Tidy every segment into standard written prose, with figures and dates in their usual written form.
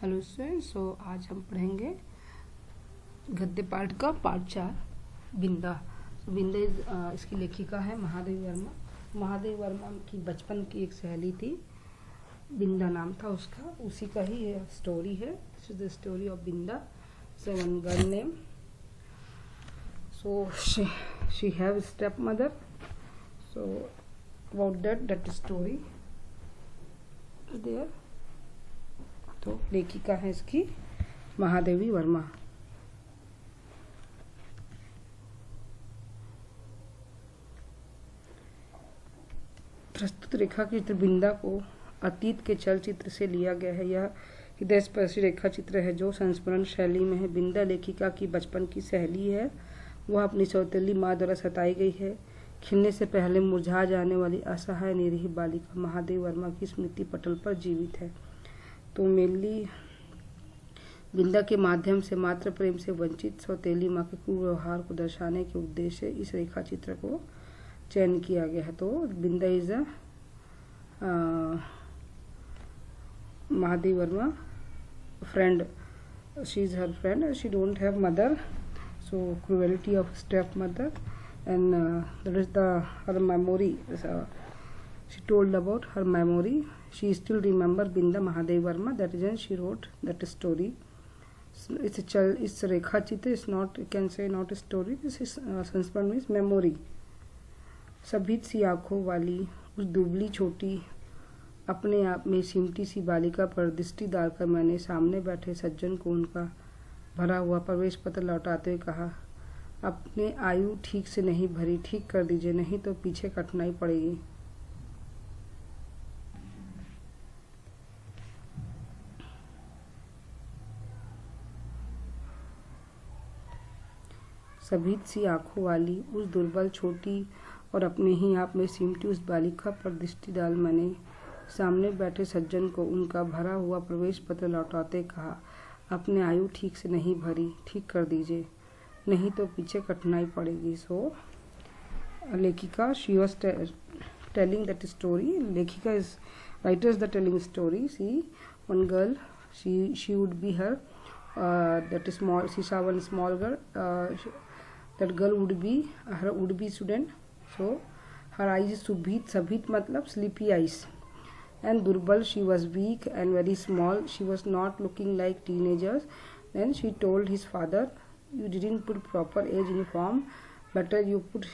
Hello students, सो आज हम पढ़ेंगे गद्य पाठ का पार्ट 4 बिंदा। बिंदा इसकी लेखिका है महादेवी वर्मा। महादेवी वर्मा की बचपन की एक सहेली थी, बिंदा नाम था उसका, उसी का ही स्टोरी है। This is the story of Binda. So one girl name, so she have step mother. So about that story there. तो लेखिका है इसकी महादेवी वर्मा। प्रस्तुत रेखा चित्र बिंदा को अतीत के चलचित्र से लिया गया है। यह हृदयस्पर्शी रेखा चित्र है जो संस्मरण शैली में है। बिंदा लेखिका की बचपन की सहेली है। वह अपनी सौतेली माँ द्वारा सताई गई है। खिलने से पहले मुरझा जाने वाली असहाय निरीह बालिका महादेवी वर्मा की स्मृति पटल पर जीवित है। तो मेनली बिंदा के माध्यम से मात्र प्रेम से वंचित सौतेली माँ के कुव्यवहार को दर्शाने के उद्देश्य से इस रेखा चित्र को चयन किया गया है। तो Binda is a Mahadevi Varma friend, she is her friend, she don't have mother, so cruelty of step mother and that is her memory. She told about her memory. She still remember Binda Mahadevi Verma. That is when she wrote that story. It's a rekha chitra. It's not, you can say, not a story. This is संस्मरण means memory. सभी सी आंखों वाली उस दुबली छोटी अपने आप में सिमटी सी बालिका पर दृष्टि डालकर मैंने सामने बैठे सज्जन को उनका भरा हुआ प्रवेश पत्र लौटाते हुए कहा, अपने आयु ठीक से नहीं भरी, ठीक कर दीजिए, नहीं तो पीछे कठिनाई पड़ेगी। सभीत सी आंखों वाली उस दुर्बल छोटी और अपने ही आप में सिमटी उस बालिका पर दृष्टि डाल मैंने सामने बैठे सज्जन को उनका भरा हुआ प्रवेश पत्र लौटाते कहा, अपने आयु ठीक से नहीं भरी, ठीक कर दीजिए, नहीं तो पीछे कठिनाई पड़ेगी। सो लेखिका, she was telling that story. लेखिका is writer is the telling story. See one girl, she would be her that small, she saw one small girl, that girl would be her would be student. So her eyes subhit मतलब sleepy eyes, and durbal, she was weak and very small, she was not looking like teenagers. Then she told his father, you didn't put proper age uniform, better you put,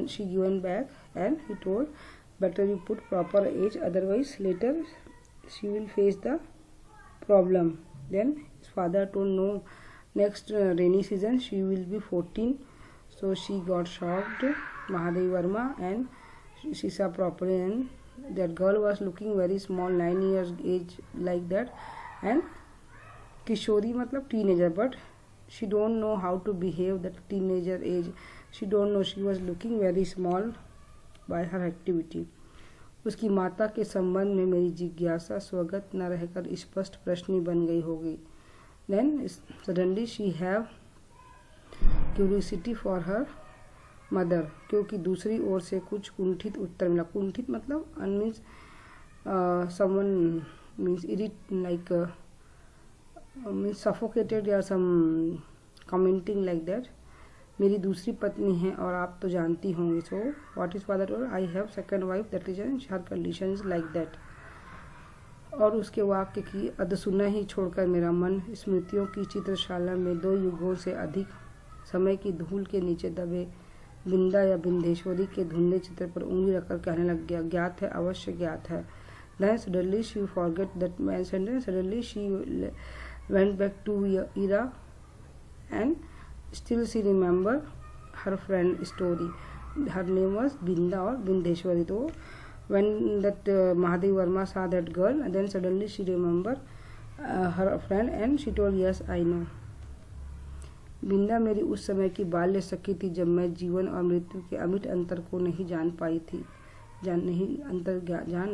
she given back, and he told, better you put proper age, otherwise later she will face the problem. Then his father told, no, next rainy season she will be 14. So she got shocked, Mahadevi Verma, and she saw properly, and that girl was looking very small, 9 years age like that, and Kishori matlab teenager, but she don't know how to behave that teenager age. She don't know, she was looking very small by her activity. उसकी माता के संबंध में मेरी जिज्ञासा स्वगत न रहकर स्पष्ट प्रश्न बन गई होगी। Then suddenly she have curiosity for her mother, क्योंकि दूसरी ओर से कुछ कुंठित उत्तर मिला। कुंठित मतलब means someone means like means suffocated or some commenting like that. मेरी दूसरी पत्नी है और आप तो जानती होंगी। So what is father told, I have second wife, that is her condition is like that. और उसके वाक्य की अधसुना ही छोड़कर मेरा मन स्मृतियों की चित्रशाला में 2 युगों से अधिक समय की धूल के नीचे दबे बिंदा या बिंदेश्वरी के धुंधले चित्र पर उंगली रखकर कहने लग गया, ज्ञात है, अवश्य ज्ञात है। Then suddenly she forget that man sentence. Suddenly she went back to era, and still she remember her friend story. Her name was Binda or Bindeshwari. So when that Mahadevi Verma saw that girl, and then suddenly she remember her friend, and she told, yes, I know. बिंदा मेरी उस समय की बाल्य सखी थी जब मैं जीवन और मृत्यु के अमिट अंतर को नहीं जान पाई थी, जान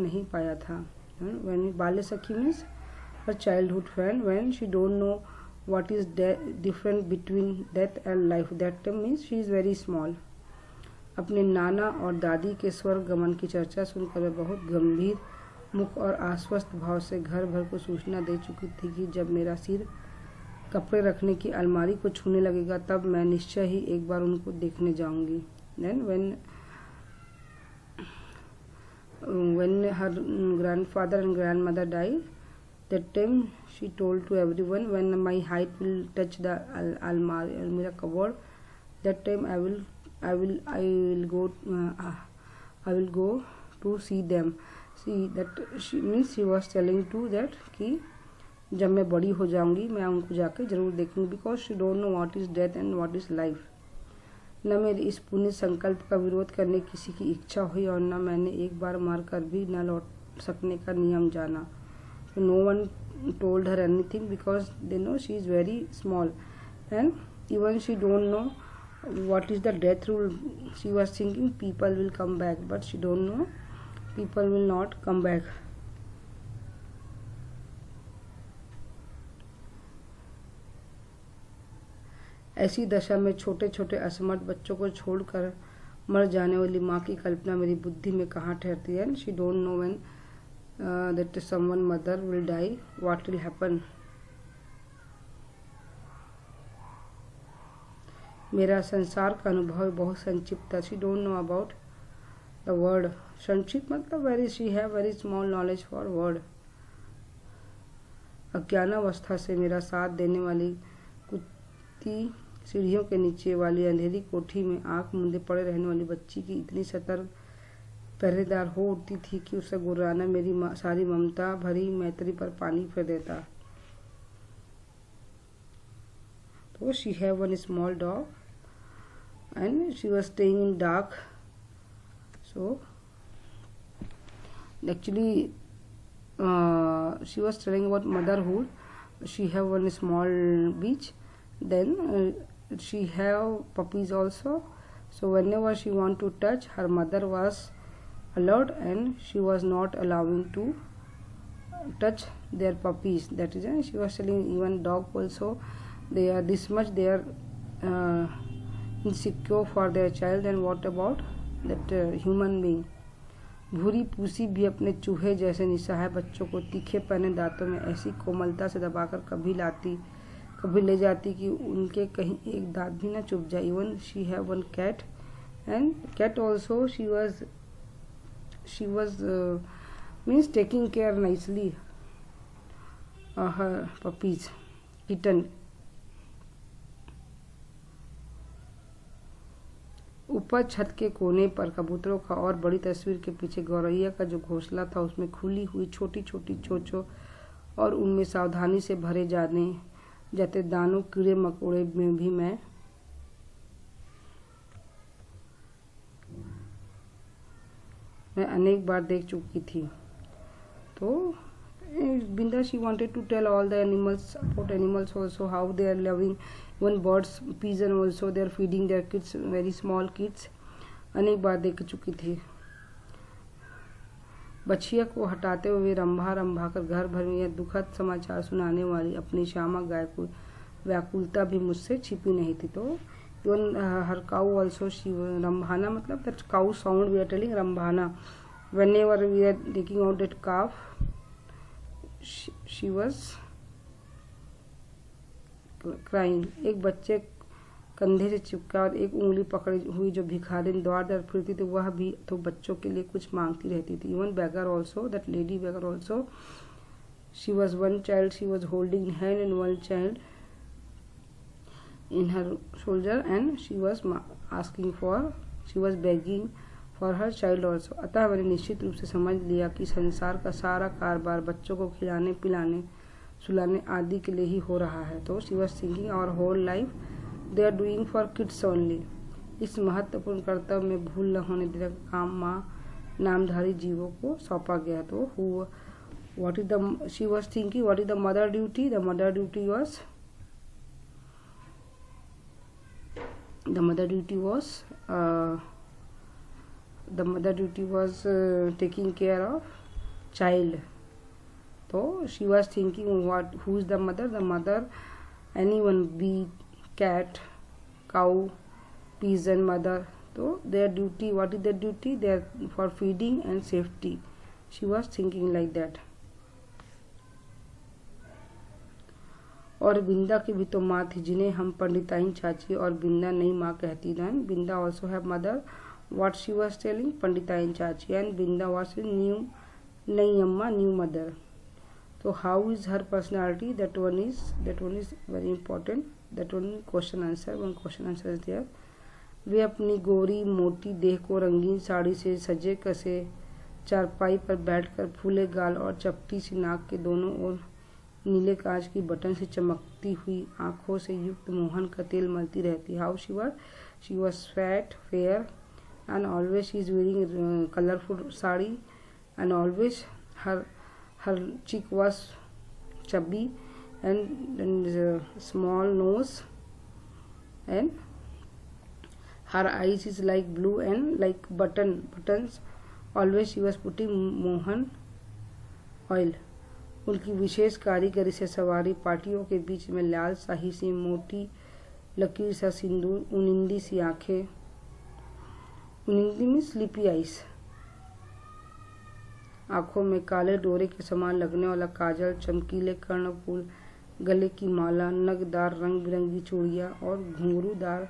नहीं पाया था। When बाल्य सखी means her childhood friend, when she don't know what is different between death and life, that means she is very small. अपने नाना और दादी के स्वर्ग गमन की चर्चा सुनकर मैं बहुत गंभीर मुख और आश्वस्त भाव से घर भर को सूचना दे चुकी थी कि जब मेरा सिर कपड़े रखने की अलमारी को छूने लगेगा तब मैं निश्चय ही एक बार उनको देखने जाऊंगी। Then when her grandfather and grandmother died, that time she told to everyone, when my height will touch the almirah cupboard, that time I will go to see them. See that she was telling to that कि जब मैं बड़ी हो जाऊंगी मैं उनको जाके जरूर देखूंगी, because she don't know what is death and what is life. न मेरे इस पुण्य संकल्प का विरोध करने किसी की इच्छा हुई और न मैंने एक बार मार कर भी न लौट सकने का नियम जाना। No one told her anything because they know she is very small and even she don't know what is the death rule. She was thinking people will come back, but she don't know people will not come back. ऐसी दशा में छोटे छोटे असमर्थ बच्चों को छोड़कर मर जाने वाली माँ की कल्पना मेरी बुद्धि में कहाँ ठहरती है। She don't know when that someone mother will die, what will happen. मेरा संसार का अनुभव बहुत संक्षिप्त था। She don't know about the world. संक्षिप्त मतलब very, she have very small knowledge for world. अज्ञानावस्था से मेरा साथ देने वाली कुत्ती सीढ़ियों के नीचे वाली अंधेरी कोठी में आंख मूंदे पड़े रहने वाली बच्ची की इतनी सतर्क पहरेदार हो उठती थी कि उसे गुर्राना मेरी सारी ममता भरी मैत्री पर पानी फेर देता। तो she have one small dog and she was staying in dark. So actually she was telling about motherhood. She have one small beach, then she have puppies also. So whenever she want to touch, her mother was alert and she was not allowing to touch their puppies. That is, she was telling even dog also, they are this much they are insecure for their child, and what about that human being. भूरी पूसी भी अपने चूहे जैसे निस्सहाय बच्चों को तीखे पहने दांतों में ऐसी कोमलता से दबाकर कभी ले जाती कि उनके कहीं एक दांत भी न चुभ जाए। Even she have one cat and cat also she was means taking care nicely her puppies kitten. ऊपर छत के कोने पर कबूतरों का और बड़ी तस्वीर के पीछे गौरैया का जो घोंसला था उसमें खुली हुई छोटी छोटी चोंचों और उनमें सावधानी से भरे जाते दानों कीड़े मकोड़े में भी मैं अनेक बार देख चुकी थी। तो Binda, she wanted to tell all the animals about animals also, how they are loving. Even birds, pigeon also, they are feeding their kids, very small kids. अनेक बार देख चुकी थी। बछिया को हटाते हुए रंभा कर घर भर में यह दुखद समाचार सुनाने वाली अपनी श्यामा गाय को व्याकुलता भी मुझसे छिपी नहीं थी। तो इवन हर काउ ऑल्सो रंभाना मतलब that cow sound we are telling रंभाना। whenever we are taking out that calf, she was crying. एक बच्चे कंधे से चिपका और एक उंगली पकड़ी हुई जो भिखारिन द्वार दर फिरती थी वह भी तो बच्चों के लिए कुछ मांगती रहती थी। Even beggar also, that lady beggar also, she was one child she was holding in hand and one child in her shoulder, and she was begging for her child also. अतः मैंने निश्चित रूप से समझ लिया कि संसार का सारा कारोबार बच्चों को खिलाने पिलाने सुलाने आदि के लिए ही हो रहा है। तो she was thinking our whole life they are doing for kids only. इस महत्वपूर्ण कर्तव्य में भूल न होने देने का काम माँ नामधारी जीवों को सौंपा गया। तो what is the she was thinking what is the mother duty? The mother duty was taking care of child. So she was thinking who is the mother? The mother, anyone, bee, cat, cow, pigeon mother. So their duty, what is their duty? They are for feeding and safety. She was thinking like that. और बिंदा की भी तो माँ थी जिन्हें हम पंडिताइन चाची और बिंदा नई माँ कहती हैं। Binda also have mother, what she was telling, पंडिताइन चाची, एंड बिंदा वॉज न्यू नई अम्मा, न्यू मदर। तो how is her personality, that one is very important, that one question answer, one question answer is there. वे अपनी गोरी मोटी देह को रंगीन साड़ी से सजे कसे चारपाई पर बैठकर फूले गाल और चपटी सी नाक के दोनों ओर नीले कांच की बटन से चमकती हुई आंखों से युक्त मोहन का तेल मलती रहती। How she was fat, fair, and always she is wearing colourful sari, and always her cheek was chubby and small nose, and her eyes is like blue and like buttons. Always she was putting mohan oil. उनकी विशेष कारीगरी से सवारी पाटियों के बीच में लाल शाही सी मोटी लकीर सा सिंदूर, उनिंदी सी आंखें, उनिंदी में स्लीपी आइस, आंखों में काले डोरे के समान लगने वाला काजल, चमकीले कर्णफूल, गले की माला, नगदार रंग बिरंगी चूड़ियाँ और घुंघरूदार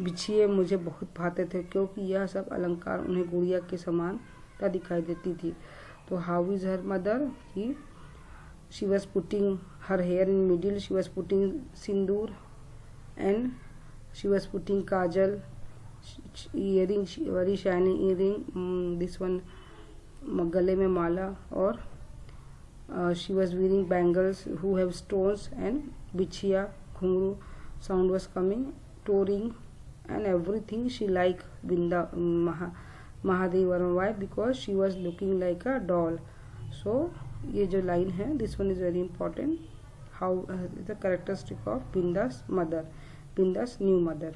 बिछिए मुझे बहुत भाते थे, क्योंकि यह सब अलंकार उन्हें गुड़िया के समानता दिखाई देती थी। तो how is her mother, he she was putting her hair in middle, she was putting sindoor, and she was putting kajal, earring, very shining earring, this one गले में माला, और she was wearing bangles who have stones, and बिछिया, घुंघरू, sound was coming, touring, and everything she like Binda Mahadevi Varma. Why? Because she was looking like a doll. So ये जो line है, this one is very important. How the characteristic of Binda's mother, Binda's new mother.